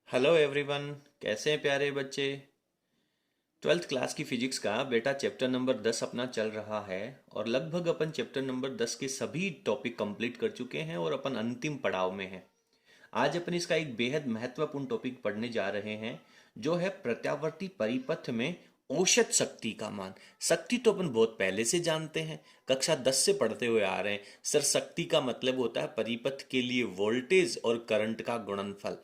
Hello everyone. कैसे हैं प्यारे बच्चे। ट्वेल्थ क्लास की फिजिक्स का बेटा चैप्टर नंबर 10 अपना चल रहा है। और लगभग अपन चैप्टर नंबर 10 के सभी टॉपिक कंप्लीट कर चुके हैं और अपन अंतिम पड़ाव में हैं। आज अपन इसका एक बेहद महत्वपूर्ण टॉपिक पढ़ने जा रहे हैं, जो है प्रत्यावर्ती परिपथ में औसत शक्ति का मान। शक्ति तो अपन बहुत पहले से जानते हैं, कक्षा 10 से पढ़ते हुए आ रहे हैं। सर, शक्ति का मतलब होता है परिपथ के लिए वोल्टेज और करंट का गुणनफल।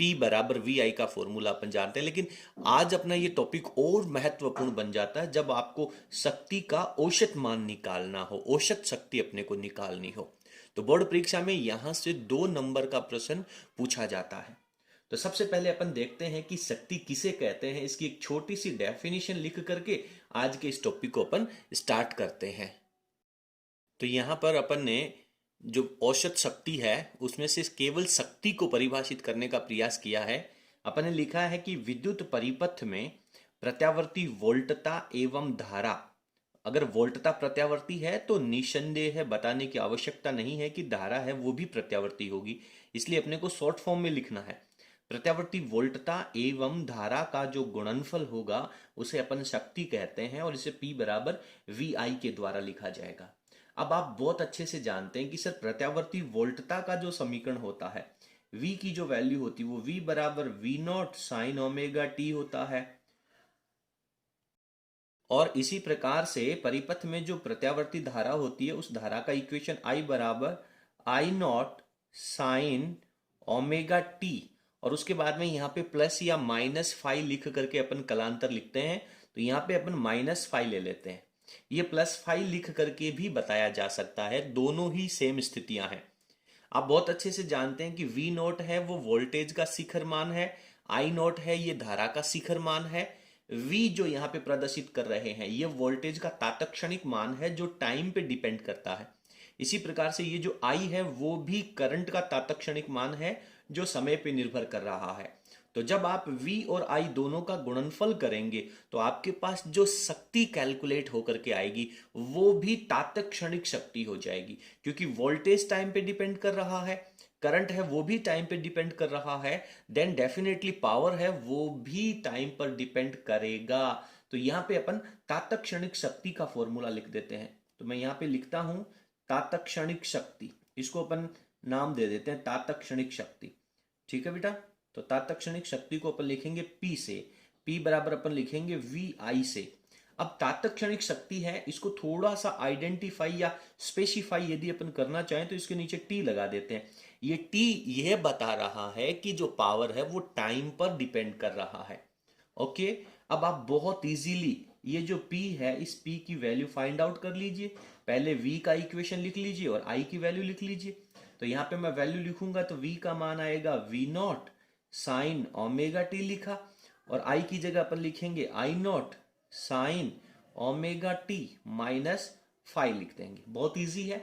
P बराबर वी आई का फॉर्मूला अपन जानते हैं, लेकिन आज अपना ये टॉपिक और महत्वपूर्ण बन जाता है जब आपको शक्ति का औसत मान निकालना हो, औसत शक्ति अपने को निकालनी हो। तो बोर्ड परीक्षा में यहां से 2 नंबर का प्रश्न पूछा जाता है। तो सबसे पहले अपन देखते हैं कि शक्ति किसे कहते हैं। इसकी एक छोटी सी डेफिनेशन लिख करके आज के इस टॉपिक को अपन स्टार्ट करते हैं। तो यहां पर अपन ने जो औसत शक्ति है उसमें से केवल शक्ति को परिभाषित करने का प्रयास किया है। अपन ने लिखा है कि विद्युत परिपथ में प्रत्यावर्ती वोल्टता एवं धारा। अगर वोल्टता प्रत्यावर्ती है तो निसंदेह है, बताने की आवश्यकता नहीं है कि धारा है वो भी प्रत्यावर्ती होगी, इसलिए अपने को शॉर्ट फॉर्म में लिखना है। प्रत्यावर्ती वोल्टता एवं धारा का जो गुणनफल होगा उसे अपन शक्ति कहते हैं, और इसे P बराबर वी आई के द्वारा लिखा जाएगा। अब आप बहुत अच्छे से जानते हैं कि सर प्रत्यावर्ती वोल्टता का जो समीकरण होता है, V की जो वैल्यू होती है वो V बराबर V naught sine omega T होता है। और इसी प्रकार से परिपथ में जो प्रत्यावर्ती धारा होती है उस धारा का इक्वेशन I बराबर आई नॉट साइन ओमेगा टी, और उसके बाद में यहाँ पे प्लस या माइनस फाई लिख करके अपन कलांतर लिखते हैं। तो यहाँ पे अपन माइनस फाई ले लेते हैं। ये प्लस फाई लिख करके भी बताया जा सकता है, दोनों ही सेम स्थितियां हैं। आप बहुत अच्छे से जानते हैं कि वी नोट है वो वोल्टेज का शिखर मान है, आई नोट है ये धारा का शिखर मान है, वी जो यहाँ पे प्रदर्शित कर रहे हैं ये वोल्टेज का तात्क्षणिक मान है जो टाइम पे डिपेंड करता है। इसी प्रकार से ये जो आई है वो भी करंट का तात्क्षणिक मान है जो समय पे निर्भर कर रहा है। तो जब आप V और I दोनों का गुणनफल करेंगे तो आपके पास जो शक्ति कैलकुलेट होकर के आएगी वो भी तात्क्षणिक शक्ति हो जाएगी, क्योंकि वोल्टेज टाइम पे डिपेंड कर रहा है, करंट है वो भी टाइम पे डिपेंड कर रहा है, देन डेफिनेटली पावर है वो भी टाइम पर डिपेंड करेगा। तो यहां पे अपन तात्क्षणिक शक्ति का फॉर्मूला लिख देते हैं। तो मैं यहां पे लिखता हूं तात्क्षणिक शक्ति, इसको अपन नाम दे देते हैं तात्क्षणिक शक्ति। ठीक है बेटा। तो तात्क्षणिक शक्ति को अपन लिखेंगे P से, P बराबर अपन लिखेंगे वी आई से। अब तात्क्षणिक शक्ति है, इसको थोड़ा सा आइडेंटिफाई या स्पेसिफाई यदि अपन करना चाहें तो इसके नीचे T लगा देते हैं। ये T यह बता रहा है कि जो पावर है वो टाइम पर डिपेंड कर रहा है। ओके। अब आप बहुत इजीली ये जो P है इस P की वैल्यू फाइंड आउट कर लीजिए। पहले V का इक्वेशन लिख लीजिए और I की वैल्यू लिख लीजिए। तो यहाँ पे मैं वैल्यू लिखूंगा तो V का मान आएगा V naught sine omega T लिखा, और I की जगह अपन लिखेंगे I naught sine omega T minus five लिख देंगे। बहुत इजी है।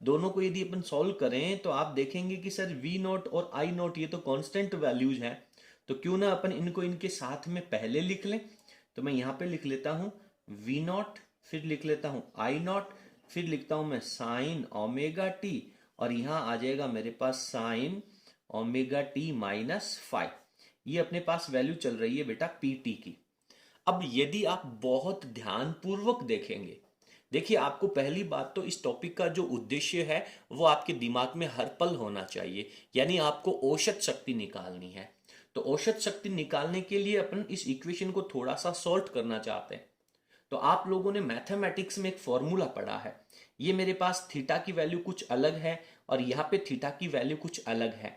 दोनों को यदि अपन सॉल्व करें तो आप देखेंगे कि सर वी नॉट और आई नॉट ये तो कांस्टेंट वैल्यूज हैं, तो क्यों ना अपन इनको इनके साथ में पहले लिख लें। तो मैं यहाँ पे लिख लेता हूँ वी नॉट, फिर लिख लेता हूँ आई नॉट, फिर लिखता हूँ मैं साइन ओमेगा टी, और यहाँ आ जाएगा मेरे पास sine omega T minus five. ये अपने पास वैल्यू चल रही है बेटा पी टी की। अब यदि आप बहुत ध्यान पूर्वक देखेंगे, देखिए आपको पहली बात तो इस टॉपिक का जो उद्देश्य है वो आपके दिमाग में हर पल होना चाहिए, यानी आपको औसत शक्ति निकालनी है। तो औसत शक्ति निकालने के लिए अपन इस इक्वेशन को थोड़ा सा सॉल्व करना चाहते हैं। तो आप लोगों ने मैथमेटिक्स में एक फॉर्मूला पढ़ा है, ये मेरे पास थीटा की वैल्यू कुछ अलग है और यहाँ पे थीटा की वैल्यू कुछ अलग है।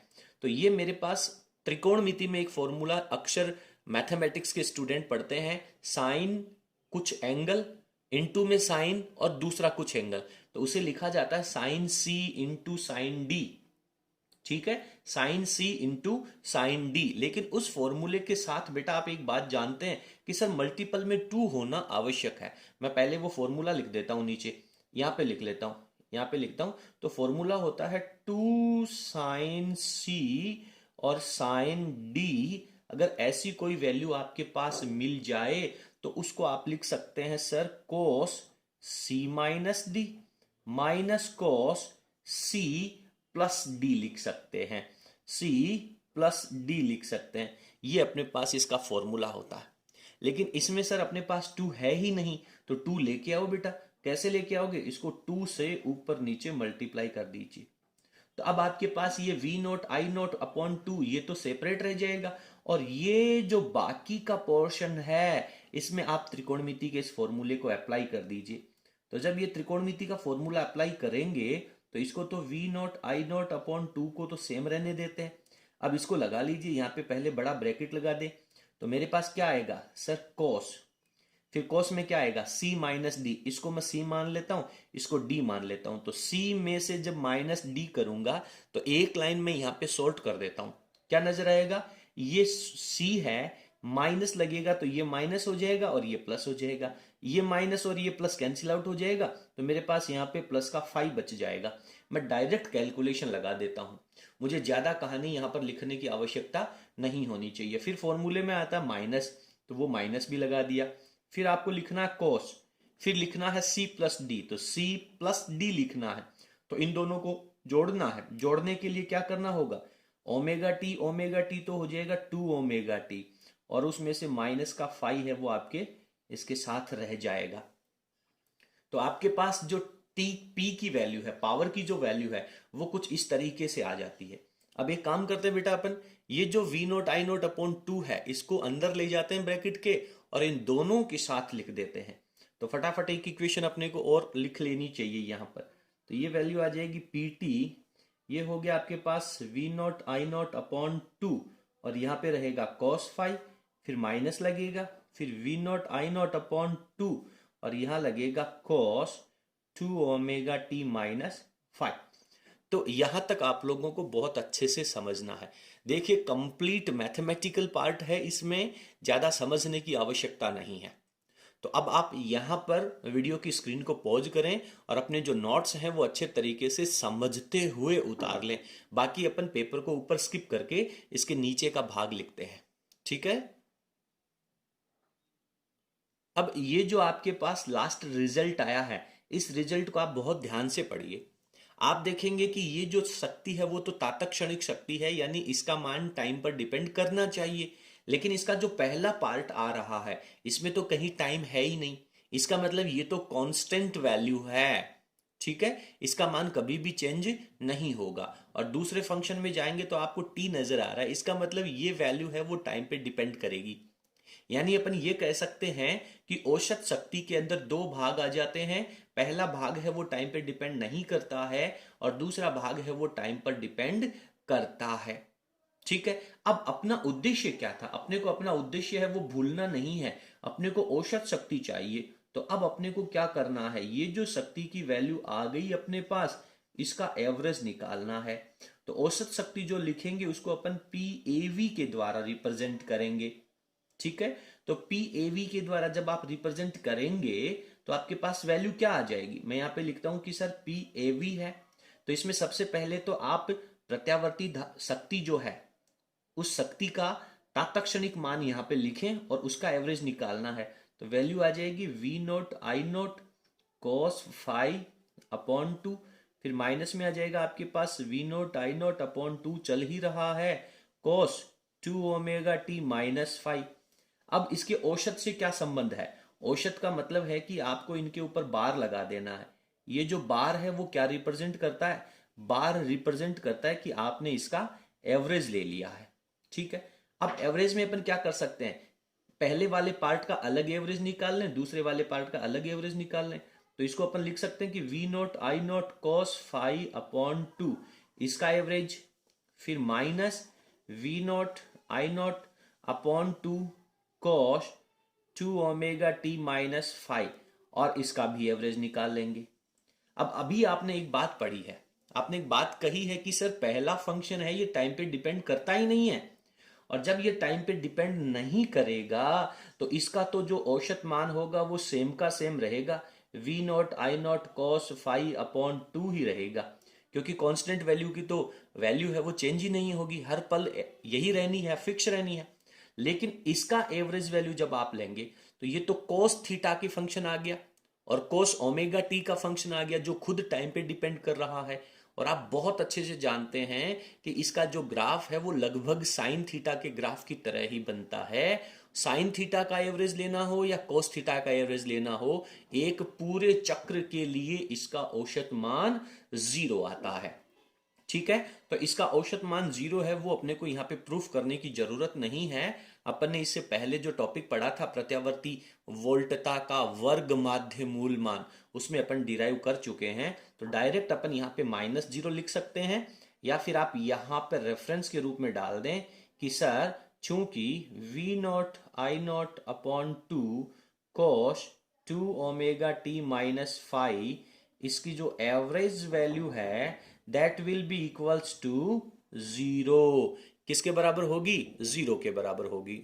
तो ये मेरे पास त्रिकोणमिति में एक फॉर्मूला अक्सर मैथमेटिक्स के स्टूडेंट पढ़ते हैं, साइन कुछ एंगल इनटू में साइन और दूसरा कुछ एंगल, तो उसे लिखा जाता है साइन सी इंटू साइन डी। ठीक है, साइन सी इंटू साइन डी। लेकिन उस फॉर्मूले के साथ बेटा आप एक बात जानते हैं कि सर मल्टीपल में 2 होना आवश्यक है। मैं पहले वो फॉर्मूला लिख देता हूं नीचे, यहां पे लिख लेता हूं, यहां पे लिखता हूं। तो फॉर्मूला होता है 2 साइन सी और साइन डी। अगर ऐसी कोई वैल्यू आपके पास मिल जाए तो उसको आप लिख सकते हैं sir cos C minus D minus cos C plus D लिख सकते हैं। सी प्लस डी लिख सकते हैं। ये अपने पास इसका फॉर्मूला होता है। लेकिन इसमें सर अपने पास टू है ही नहीं, तो टू लेके आओ बेटा। कैसे लेके आओगे? इसको टू से ऊपर नीचे मल्टीप्लाई कर दीजिए। तो अब आपके पास ये V naught I naught upon two ये तो सेपरेट रह जाएगा, और ये जो बाकी का पोर्शन है इसमें आप त्रिकोणमिति के इस फॉर्मूले को अप्लाई कर दीजिए। तो जब ये त्रिकोणमिति का फॉर्मूला अप्लाई करेंगे तो इसको तो V naught I naught upon two को तो सेम रहने देते हैं। अब इसको लगा लीजिए, यहाँ पे पहले बड़ा ब्रैकेट लगा दे, तो मेरे पास क्या आएगा सर? कोस। फिर कोस में क्या आएगा? c minus D. इसको मैं c मान लेता हूं, इसको d मान लेता हूं। तो c में से जब माइनस डी करूंगा तो एक लाइन में यहां पे सॉल्ट कर देता हूं। क्या नजर आएगा? ये c है, माइनस लगेगा तो ये माइनस हो जाएगा और ये प्लस हो जाएगा। ये माइनस और ये प्लस कैंसिल आउट हो जाएगा, तो मेरे पास यहाँ पे प्लस का 5 बच जाएगा। मैं डायरेक्ट कैलकुलेशन लगा देता हूं, मुझे ज्यादा कहानी यहां पर लिखने की आवश्यकता नहीं होनी चाहिए। फिर फॉर्मूले में आता माइनस, तो वो माइनस भी लगा दिया। फिर आपको लिखना है कॉस, फिर लिखना है c प्लस डी, तो c प्लस डी लिखना है। तो इन दोनों को जोड़ना है। जोड़ने के लिए क्या करना होगा? ओमेगा टी तो हो जाएगा 2 ओमेगा टी, और उसमें से माइनस का 5 है वो आपके इसके साथ रह जाएगा। तो आपके पास जो टी पी की वैल्यू है, पावर की जो वैल्यू है, वो कुछ इस तरीके से आ जाती है। अब एक काम करते हैं बेटा, अपन ये जो V naught I naught upon two है इसको अंदर ले जाते हैं ब्रैकेट के, और इन दोनों के साथ लिख देते हैं। तो फटाफट एक इक्वेशन अपने को और लिख लेनी चाहिए यहाँ पर। तो ये वैल्यू आ जाएगी पी टी, ये हो गया आपके पास V naught I naught upon two, और यहाँ पे रहेगा कॉस 5, फिर माइनस लगेगा, फिर V naught I naught upon two, और यहाँ लगेगा कॉस 2 ओमेगा टी माइनस 5। तो यहां तक आप लोगों को बहुत अच्छे से समझना है। देखिए कंप्लीट मैथमेटिकल पार्ट है, इसमें ज्यादा समझने की आवश्यकता नहीं है। तो अब आप यहां पर वीडियो की स्क्रीन को पॉज करें और अपने जो नोट्स हैं वो अच्छे तरीके से समझते हुए उतार लें। बाकी अपन पेपर को ऊपर स्किप करके इसके नीचे का भाग लिखते हैं, ठीक है? अब ये जो आपके पास लास्ट रिजल्ट आया है, इस रिजल्ट को आप बहुत ध्यान से पढ़िए। आप देखेंगे कि ये जो शक्ति है वो तो तात्कालिक क्षणिक शक्ति है, यानी इसका मान टाइम पर डिपेंड करना चाहिए। लेकिन इसका जो पहला पार्ट आ रहा है इसमें तो कहीं टाइम है ही नहीं। इसका मतलब ये तो कांस्टेंट वैल्यू है, ठीक है? इसका मान कभी भी चेंज नहीं होगा। और दूसरे फंक्शन में जाएंगे तो आपको टी नजर आ रहा है, इसका मतलब ये वैल्यू है वो टाइम पे डिपेंड करेगी। यानी अपन ये कह सकते हैं कि औसत शक्ति के अंदर दो भाग आ जाते हैं। पहला भाग है वो टाइम पे डिपेंड नहीं करता है, और दूसरा भाग है वो टाइम पर डिपेंड करता है, ठीक है? अब अपना उद्देश्य क्या था? अपने को अपना उद्देश्य है वो भूलना नहीं है। अपने को औसत शक्ति चाहिए। तो अब अपने को क्या करना है? ये जो शक्ति की वैल्यू आ गई अपने पास, इसका एवरेज निकालना है। तो औसत शक्ति जो लिखेंगे उसको अपन पी ए वी के द्वारा रिप्रेजेंट करेंगे, ठीक है? तो पी ए वी के द्वारा जब आप रिप्रेजेंट करेंगे तो आपके पास वैल्यू क्या आ जाएगी? मैं यहां पे लिखता हूं कि सर पी ए वी है। तो इसमें सबसे पहले तो आप प्रत्यावर्ती शक्ति जो है उस शक्ति का तात्क्षणिक मान यहां पे लिखें और उसका एवरेज निकालना है। तो वैल्यू आ जाएगी V naught I naught cos 5 upon 2, फिर माइनस में आ जाएगा आपके पास V naught I naught upon 2 चल ही रहा है, कॉस 2 ओमेगा टी माइनस 5। अब इसके औसत से क्या संबंध है? औसत का मतलब है कि आपको इनके ऊपर बार लगा देना है। ये जो बार है वो क्या रिप्रेजेंट करता है? बार रिप्रेजेंट करता है कि आपने इसका एवरेज ले लिया है, ठीक है? अब एवरेज में अपन क्या कर सकते हैं? पहले वाले पार्ट का अलग एवरेज निकाल लें, दूसरे वाले पार्ट का अलग एवरेज निकाल लें। तो इसको अपन लिख सकते हैं कि V naught I naught cos 5 upon 2 इसका एवरेज, फिर minus V naught I naught upon 2 cos 2 omega T minus 5, और इसका भी एवरेज निकाल लेंगे। अब अभी आपने एक बात पढ़ी है, आपने एक बात कही है कि सर पहला फंक्शन है ये टाइम पे डिपेंड करता ही नहीं है, और जब ये टाइम पे डिपेंड नहीं करेगा तो इसका तो जो औसत मान होगा वो सेम का सेम रहेगा, V naught I naught cos 5 upon 2 ही रहेगा, क्योंकि कांस्टेंट वैल्यू की तो वैल्यू है वो चेंज ही नहीं होगी, हर पल यही रहनी है, फिक्स रहनी है। लेकिन इसका एवरेज वैल्यू जब आप लेंगे तो ये तो कोस थीटा की फंक्शन आ गया और कोस ओमेगा टी का फंक्शन आ गया जो खुद टाइम पे डिपेंड कर रहा है, और आप बहुत अच्छे से जानते हैं कि इसका जो ग्राफ है वो लगभग साइन थीटा के ग्राफ की तरह ही बनता है। साइन थीटा का एवरेज लेना हो या कोस थीटा का एवरेज लेना हो, एक पूरे चक्र के लिए इसका औसत मान 0 आता है। ठीक है, तो इसका औसत मान 0 है, वो अपने को यहाँ पे प्रूफ करने की जरूरत नहीं है। अपन ने इससे पहले जो टॉपिक पढ़ा था प्रत्यावर्ती वोल्टता का वर्ग माध्य मूल मान, उसमें अपन डिराइव कर चुके हैं। तो डायरेक्ट अपन यहाँ पे -0 लिख सकते हैं, या फिर आप यहाँ पे रेफरेंस के रूप में डाल दें कि सर चूंकि V naught I naught upon 2 cos 2 omega T minus five, इसकी जो एवरेज वैल्यू है that will be equals to 0। किसके बराबर होगी? 0 के बराबर होगी।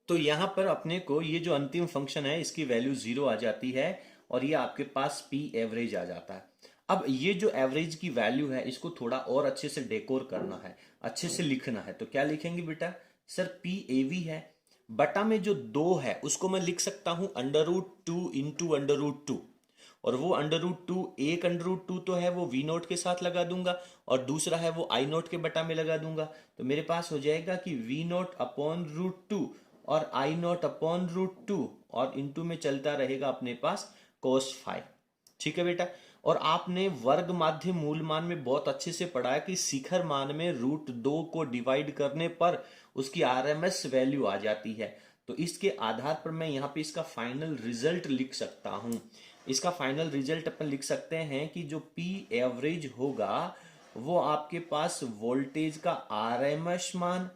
तो यहां पर अपने को ये जो अंतिम फंक्शन है इसकी वैल्यू 0 आ जाती है, और ये आपके पास पी एवरेज आ जाता है। अब ये जो एवरेज की वैल्यू है इसको थोड़ा और अच्छे से डेकोर करना है, अच्छे से लिखना है। तो क्या लिखेंगे बेटा? सर पी ए वी है, बटा में जो 2 है उसको मैं लिख सकता हूं √2 इंटू √2, और वो √2, एक √2 तो है वो वी नोट के साथ लगा दूंगा, और दूसरा है वो आई नोट के बटा में लगा दूंगा। तो मेरे पास हो जाएगा कि वी नोट अपॉन √2 और आई नोट अपॉन √2, और इंटू में चलता रहेगा अपने पास cos 5। ठीक है बेटा। और आपने वर्ग माध्य मूल मान में बहुत अच्छे से पढ़ा है कि शिखर मान में √2 को डिवाइड करने पर उसकी आरएमएस वैल्यू आ जाती है। तो इसके आधार पर मैं यहाँ पे इसका फाइनल रिजल्ट लिख सकता हूं। इसका फाइनल रिजल्ट अपन लिख सकते हैं कि जो पी एवरेज होगा वो आपके पास वोल्टेज का आरएमएस मान,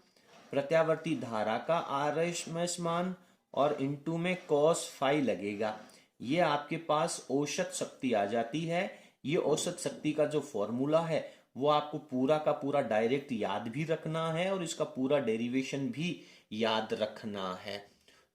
प्रत्यावर्ती धारा का आरएमएस मान, और इनटू में cos फाई लगेगा। ये आपके पास औसत शक्ति आ जाती है। ये औसत शक्ति का जो फॉर्मूला है वो आपको पूरा का पूरा डायरेक्ट याद भी रखना है, और इसका पूरा डेरिवेशन भी याद रखना है।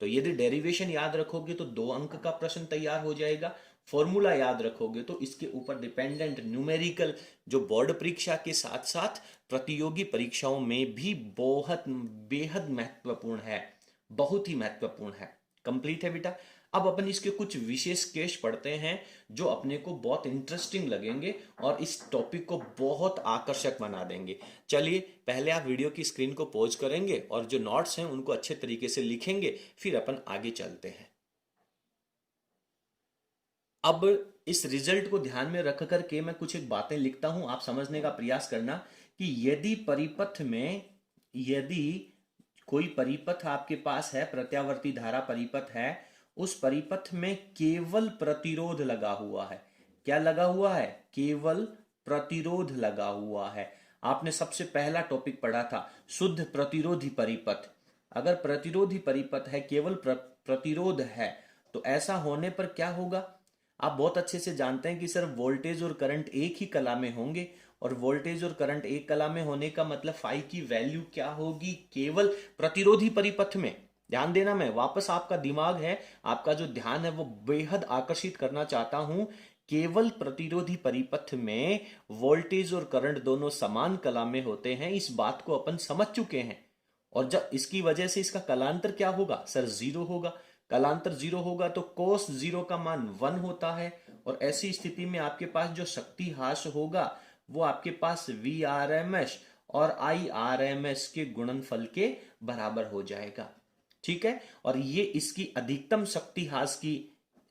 तो यदि डेरिवेशन याद रखोगे तो 2 अंक का प्रश्न तैयार हो जाएगा। फॉर्मूला याद रखोगे तो इसके ऊपर डिपेंडेंट न्यूमेरिकल जो बोर्ड परीक्षा के साथ साथ प्रतियोगी परीक्षाओं में भी बहुत बेहद महत्वपूर्ण है, बहुत ही महत्वपूर्ण है। कंप्लीट है बेटा। अब अपन इसके कुछ विशेष केस पढ़ते हैं जो अपने को बहुत इंटरेस्टिंग लगेंगे और इस टॉपिक को बहुत आकर्षक बना देंगे। चलिए पहले आप वीडियो की स्क्रीन को पॉज करेंगे और जो नोट्स हैं उनको अच्छे तरीके से लिखेंगे, फिर अपन आगे चलते हैं। अब इस रिजल्ट को ध्यान में रख करके मैं कुछ एक बातें लिखता हूं, आप समझने का प्रयास करना कि यदि परिपथ में, यदि कोई परिपथ आपके पास है, प्रत्यावर्ती धारा परिपथ है, उस परिपथ में केवल प्रतिरोध लगा हुआ है। क्या लगा हुआ है? केवल प्रतिरोध लगा हुआ है। आपने सबसे पहला टॉपिक पढ़ा था शुद्ध प्रतिरोधी परिपथ। अगर प्रतिरोधी परिपथ है, केवल प्रतिरोध है, तो ऐसा होने पर क्या होगा? आप बहुत अच्छे से जानते हैं कि सर वोल्टेज और करंट एक ही कला में होंगे, और वोल्टेज और करंट एक कला में होने का मतलब फाई की वैल्यू क्या होगी? केवल प्रतिरोधी परिपथ में। ध्यान देना, मैं वापस आपका दिमाग है, आपका जो ध्यान है वो बेहद आकर्षित करना चाहता हूं। केवल प्रतिरोधी परिपथ में वोल्टेज और करंट दोनों समान कला में होते हैं, इस बात को अपन समझ चुके हैं। और जब इसकी वजह से इसका कलांतर क्या होगा? सर 0 होगा। कलांतर 0 होगा तो cos 0 का मान 1 होता है, और ऐसी स्थिति में आपके पास जो शक्ति ह्रास होगा वो आपके पास Vrms और Irms के गुणनफल के बराबर हो जाएगा। ठीक है, और ये इसकी अधिकतम शक्ति ह्रास की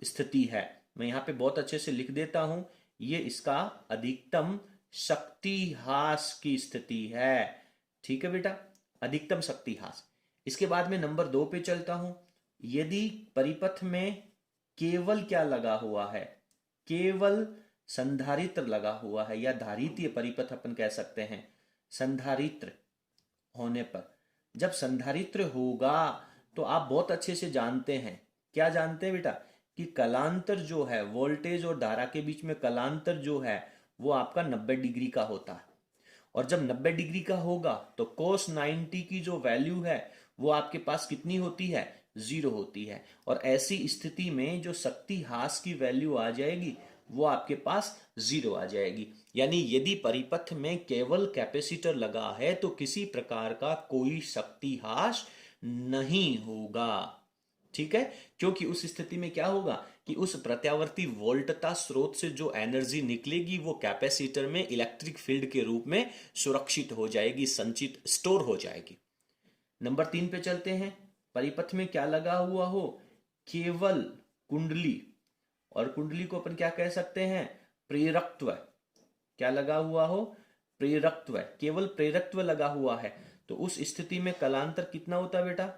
स्थिति है। मैं यहां पे बहुत अच्छे से लिख देता हूं, ये इसका अधिकतम शक्ति ह्रास की स्थिति है। ठीक है बेटा, अधिकतम शक्ति ह्रास। इसके बाद में नंबर 2 पे चलता हूं। यदि परिपथ में केवल क्या लगा हुआ है? केवल संधारित्र लगा हुआ है, या धारितीय परिपथ अपन कह सकते हैं। संधारित्र होने पर, जब संधारित्र होगा तो आप बहुत अच्छे से जानते हैं, क्या जानते हैं बेटा? कि कलांतर जो है, वोल्टेज और धारा के बीच में कलांतर जो है वो आपका 90 डिग्री का होता है। और जब 90 डिग्री का होगा तो cos 90 की जो वैल्यू है वो आपके पास कितनी होती है? 0 होती है। और ऐसी स्थिति में जो शक्ति ह्रास की वैल्यू आ जाएगी वो आपके पास 0 आ जाएगी। यानी यदि परिपथ में केवल कैपेसिटर लगा है तो किसी प्रकार का कोई शक्ति ह्रास नहीं होगा। ठीक है, क्योंकि उस स्थिति में क्या होगा कि उस प्रत्यावर्ती वोल्टता स्रोत से जो एनर्जी निकलेगी वो कैपेसिटर में इलेक्ट्रिक फील्ड के रूप में सुरक्षित हो जाएगी, संचित स्टोर हो जाएगी। नंबर 3 पे चलते हैं। परिपथ में क्या लगा हुआ हो? केवल कुंडली, और कुंडली को अपन क्या कह सकते हैं? प्रेरकत्व। क्या लगा हुआ हो? प्रेरकत्व, केवल प्रेरकत्व लगा हुआ है। तो उस स्थिति में कलांतर कितना होता है बेटा?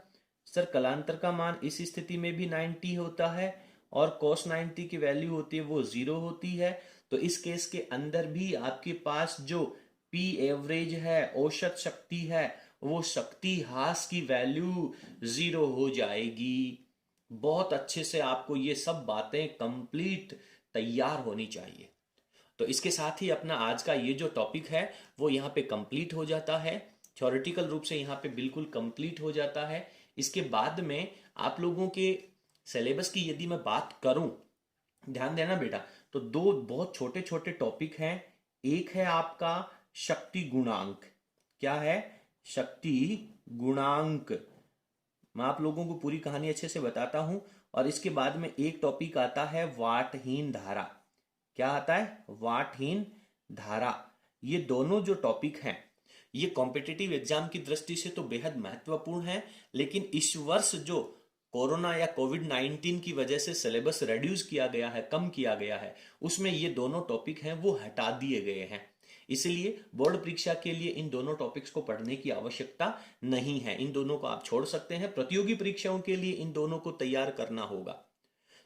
सर कलांतर का मान इस स्थिति में भी 90 होता है, और cos 90 की वैल्यू होती है वो 0 होती है। तो इस केस के अंदर भी आपके पास जो P एवरेज है, औसत शक्ति है, वो शक्ति ह्रास की वैल्यू 0 हो जाएगी। बहुत अच्छे से आपको ये सब बातें कंप्लीट तैयार होनी चाहिए। तो इसके साथ ही अपना आज का ये जो टॉपिक है वो यहाँ पे कंप्लीट हो जाता है। थ्योरेटिकल रूप से यहाँ पे बिल्कुल कंप्लीट हो जाता है। इसके बाद में आप लोगों के सिलेबस की यदि मैं बात करूं, ध्यान देना बेटा, तो दो बहुत छोटे छोटे टॉपिक हैं। एक है आपका शक्ति गुणांक। क्या है? शक्ति गुणांक। मैं आप लोगों को पूरी कहानी अच्छे से बताता हूं। और इसके बाद में एक टॉपिक आता है वाटहीन धारा। क्या आता है? वाटहीन धारा। ये दोनों जो टॉपिक हैं ये कॉम्पिटिटिव एग्जाम की दृष्टि से तो बेहद महत्वपूर्ण है, लेकिन इस वर्ष जो कोरोना या कोविड-19 की वजह से सिलेबस रिड्यूस किया गया है, कम किया गया है, उसमें ये दोनों टॉपिक हैं वो हटा दिए गए हैं। इसलिए बोर्ड परीक्षा के लिए इन दोनों टॉपिक्स को पढ़ने की आवश्यकता नहीं है। इन दोनों को आप छोड़ सकते हैं। प्रतियोगी परीक्षाओं के लिए इन दोनों को तैयार करना होगा।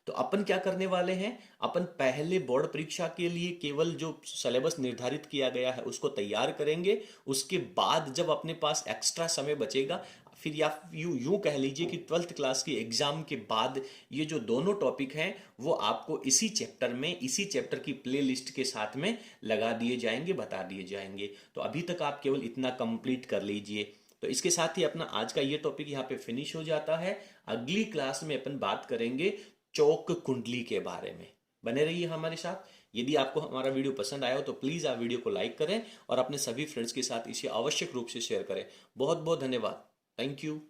तो अपन क्या करने वाले हैं? अपन पहले बोर्ड परीक्षा के लिए केवल जो सिलेबस निर्धारित किया गया है उसको तैयार करेंगे। उसके बाद जब अपने पास एक्स्ट्रा समय बचेगा, फिर या यूं कह लीजिए कि 12th क्लास की एग्जाम के बाद ये जो दोनों टॉपिक हैं वो आपको इसी चैप्टर में, इसी चैप्टर की प्ले लिस्ट के साथ में लगा दिए जाएंगे, बता दिए जाएंगे। तो अभी तक आप केवल इतना कंप्लीट कर लीजिए। तो इसके साथ ही अपना आज का ये टॉपिक यहाँ पे फिनिश हो जाता है। अगली क्लास में अपन बात करेंगे चौक कुंडली के बारे में। बने रहिए हमारे साथ। यदि आपको हमारा वीडियो पसंद आया हो तो प्लीज़ आप वीडियो को लाइक करें और अपने सभी फ्रेंड्स के साथ इसे आवश्यक रूप से शेयर करें। बहुत बहुत धन्यवाद। Thank you.